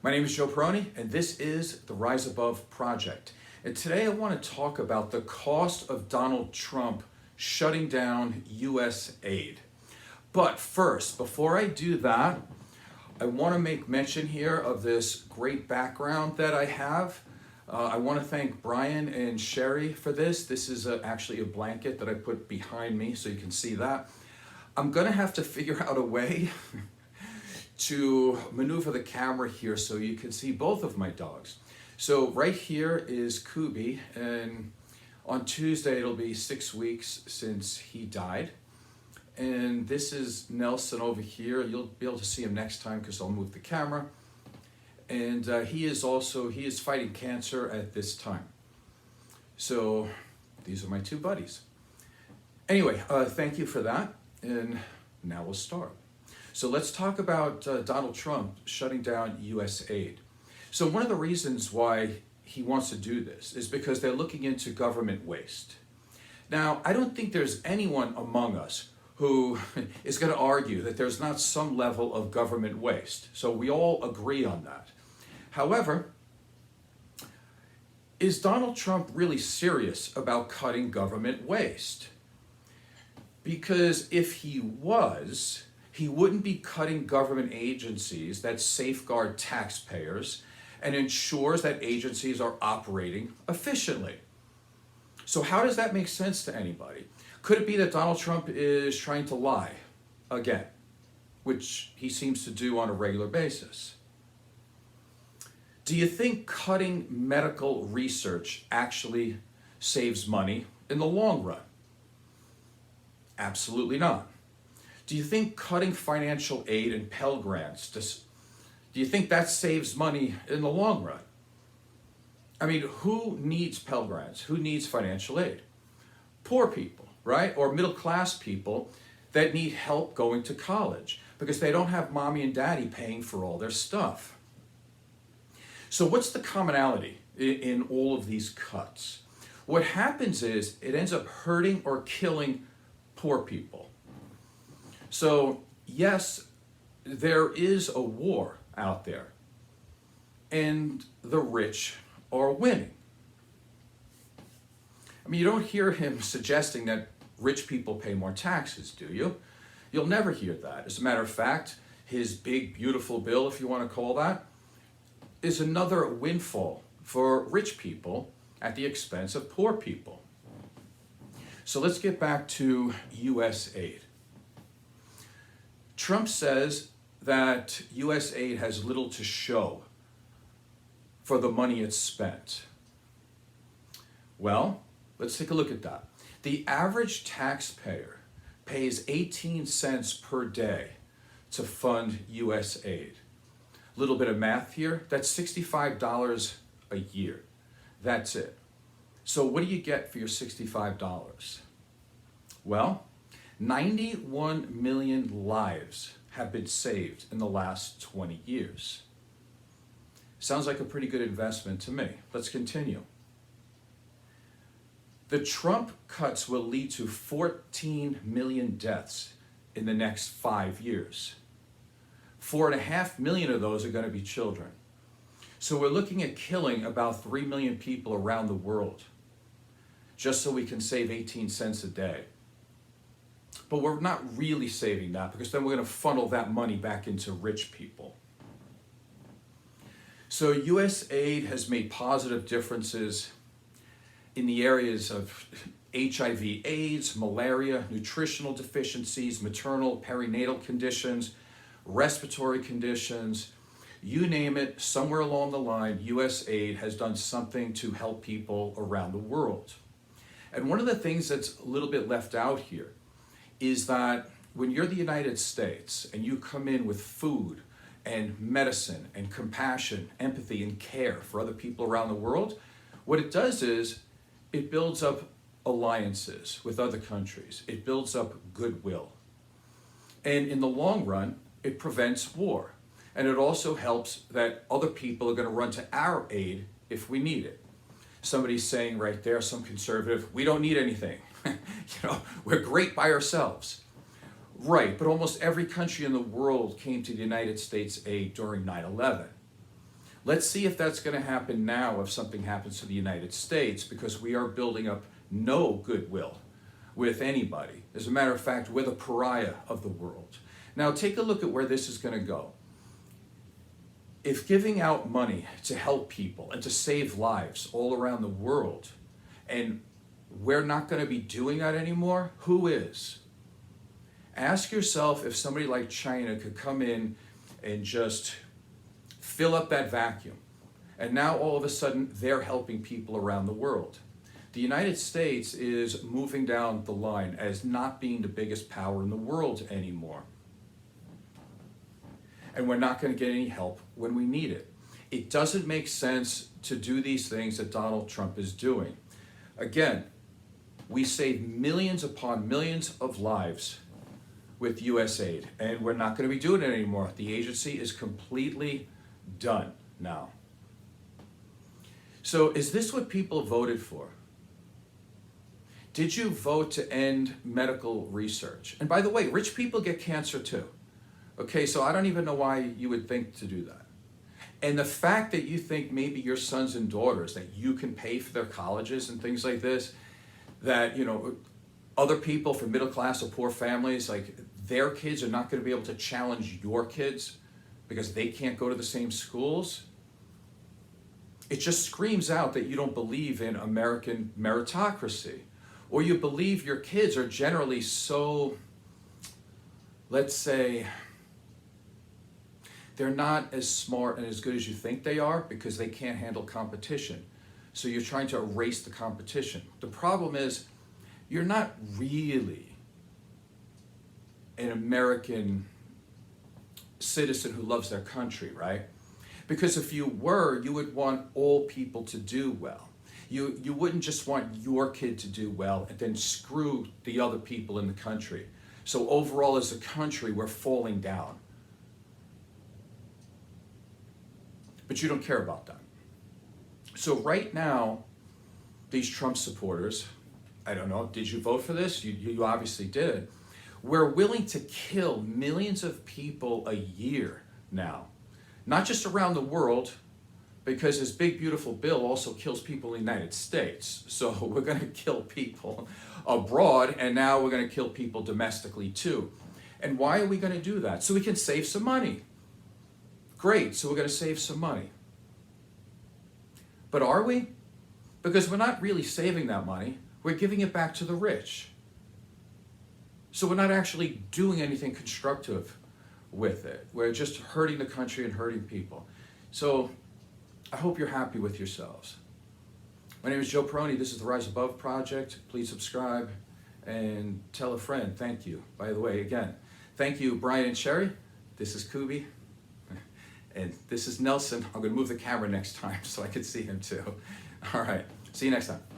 My name is Joe Peroni, and this is the Rise Above Project. And today I want to talk about the cost of Donald Trump shutting down U.S. aid. But first, before I do that, I want to make mention here of this great background that I have. I want to thank Brian and Sherry for this. This is actually a blanket that I put behind me so you can see that. I'm going to have to figure out a way to maneuver the camera here so you can see both of my dogs. So right here is Kubi, and on Tuesday it'll be 6 weeks since he died. And this is Nelson over here. You'll be able to see him next time because I'll move the camera. And he is fighting cancer at this time. So these are my two buddies. Anyway, thank you for that. And now we'll start. So let's talk about Donald Trump shutting down U.S. aid. So one of the reasons why he wants to do this is because they're looking into government waste. Now, I don't think there's anyone among us who is going to argue that there's not some level of government waste. So we all agree on that. However, is Donald Trump really serious about cutting government waste? Because if he was, he wouldn't be cutting government agencies that safeguard taxpayers and ensures that agencies are operating efficiently. So how does that make sense to anybody? Could it be that Donald Trump is trying to lie again, which he seems to do on a regular basis? Do you think cutting medical research actually saves money in the long run? Absolutely not. Do you think cutting financial aid and Pell Grants, do you think that saves money in the long run? I mean, who needs Pell Grants? Who needs financial aid? Poor people, right? Or middle class people that need help going to college because they don't have mommy and daddy paying for all their stuff. So what's the commonality in all of these cuts? What happens is it ends up hurting or killing poor people. So yes, there is a war out there, and the rich are winning. I mean, you don't hear him suggesting that rich people pay more taxes, do you? You'll never hear that. As a matter of fact, his big, beautiful bill, if you want to call that, is another windfall for rich people at the expense of poor people. So let's get back to U.S. aid. Trump says that U.S. aid has little to show for the money it's spent. Well, let's take a look at that. The average taxpayer pays 18 cents per day to fund U.S. aid. A little bit of math here, that's $65 a year. That's it. So what do you get for your $65? Well, 91 million lives have been saved in the last 20 years. Sounds like a pretty good investment to me. Let's continue. The Trump cuts will lead to 14 million deaths in the next 5 years. 4.5 million of those are going to be children. So we're looking at killing about 3 million people around the world just so we can save 18 cents a day. But we're not really saving that because then we're going to funnel that money back into rich people. So U.S. aid has made positive differences in the areas of HIV/AIDS, malaria, nutritional deficiencies, maternal perinatal conditions, respiratory conditions, you name it, somewhere along the line, U.S. aid has done something to help people around the world. And one of the things that's a little bit left out here is that when you're the United States and you come in with food and medicine and compassion, empathy and care for other people around the world, what it does is it builds up alliances with other countries. It builds up goodwill. And in the long run, it prevents war. And it also helps that other people are going to run to our aid if we need it. Somebody's saying right there, some conservative, we don't need anything. We're great by ourselves. Right, but almost every country in the world came to the United States aid during 9/11. Let's see if that's going to happen now if something happens to the United States, because we are building up no goodwill with anybody. As a matter of fact, we're the pariah of the world. Now take a look at where this is going to go. If giving out money to help people and to save lives all around the world, and we're not going to be doing that anymore, who is? Ask yourself if somebody like China could come in and just fill up that vacuum. And now all of a sudden they're helping people around the world. The United States is moving down the line as not being the biggest power in the world anymore. And we're not going to get any help when we need it. It doesn't make sense to do these things that Donald Trump is doing. Again, we save millions upon millions of lives with USAID, and we're not going to be doing it anymore. The agency is completely done now. So is this what people voted for? Did you vote to end medical research? And by the way, rich people get cancer too. Okay, so I don't even know why you would think to do that. And the fact that you think maybe your sons and daughters, that you can pay for their colleges and things like this, that, you know, other people from middle class or poor families, like their kids are not going to be able to challenge your kids because they can't go to the same schools. It just screams out that you don't believe in American meritocracy, or you believe your kids are generally so, let's say, they're not as smart and as good as you think they are because they can't handle competition. So you're trying to erase the competition. The problem is you're not really an American citizen who loves their country, right? Because if you were, you would want all people to do well. You wouldn't just want your kid to do well and then screw the other people in the country. So overall as a country, we're falling down. But you don't care about that. So right now, these Trump supporters, I don't know, did you vote for this? You obviously did. We're willing to kill millions of people a year now. Not just around the world, because this big beautiful bill also kills people in the United States. So we're going to kill people abroad, and now we're going to kill people domestically too. And why are we going to do that? So we can save some money. Great, so we're going to save some money. But are we? Because we're not really saving that money. We're giving it back to the rich. So we're not actually doing anything constructive with it. We're just hurting the country and hurting people. So I hope you're happy with yourselves. My name is Joe Peroni. This is the Rise Above Project. Please subscribe and tell a friend. Thank you. By the way, again, thank you, Brian and Sherry. This is Kubi. And this is Nelson. I'm going to move the camera next time so I can see him too. All right. See you next time.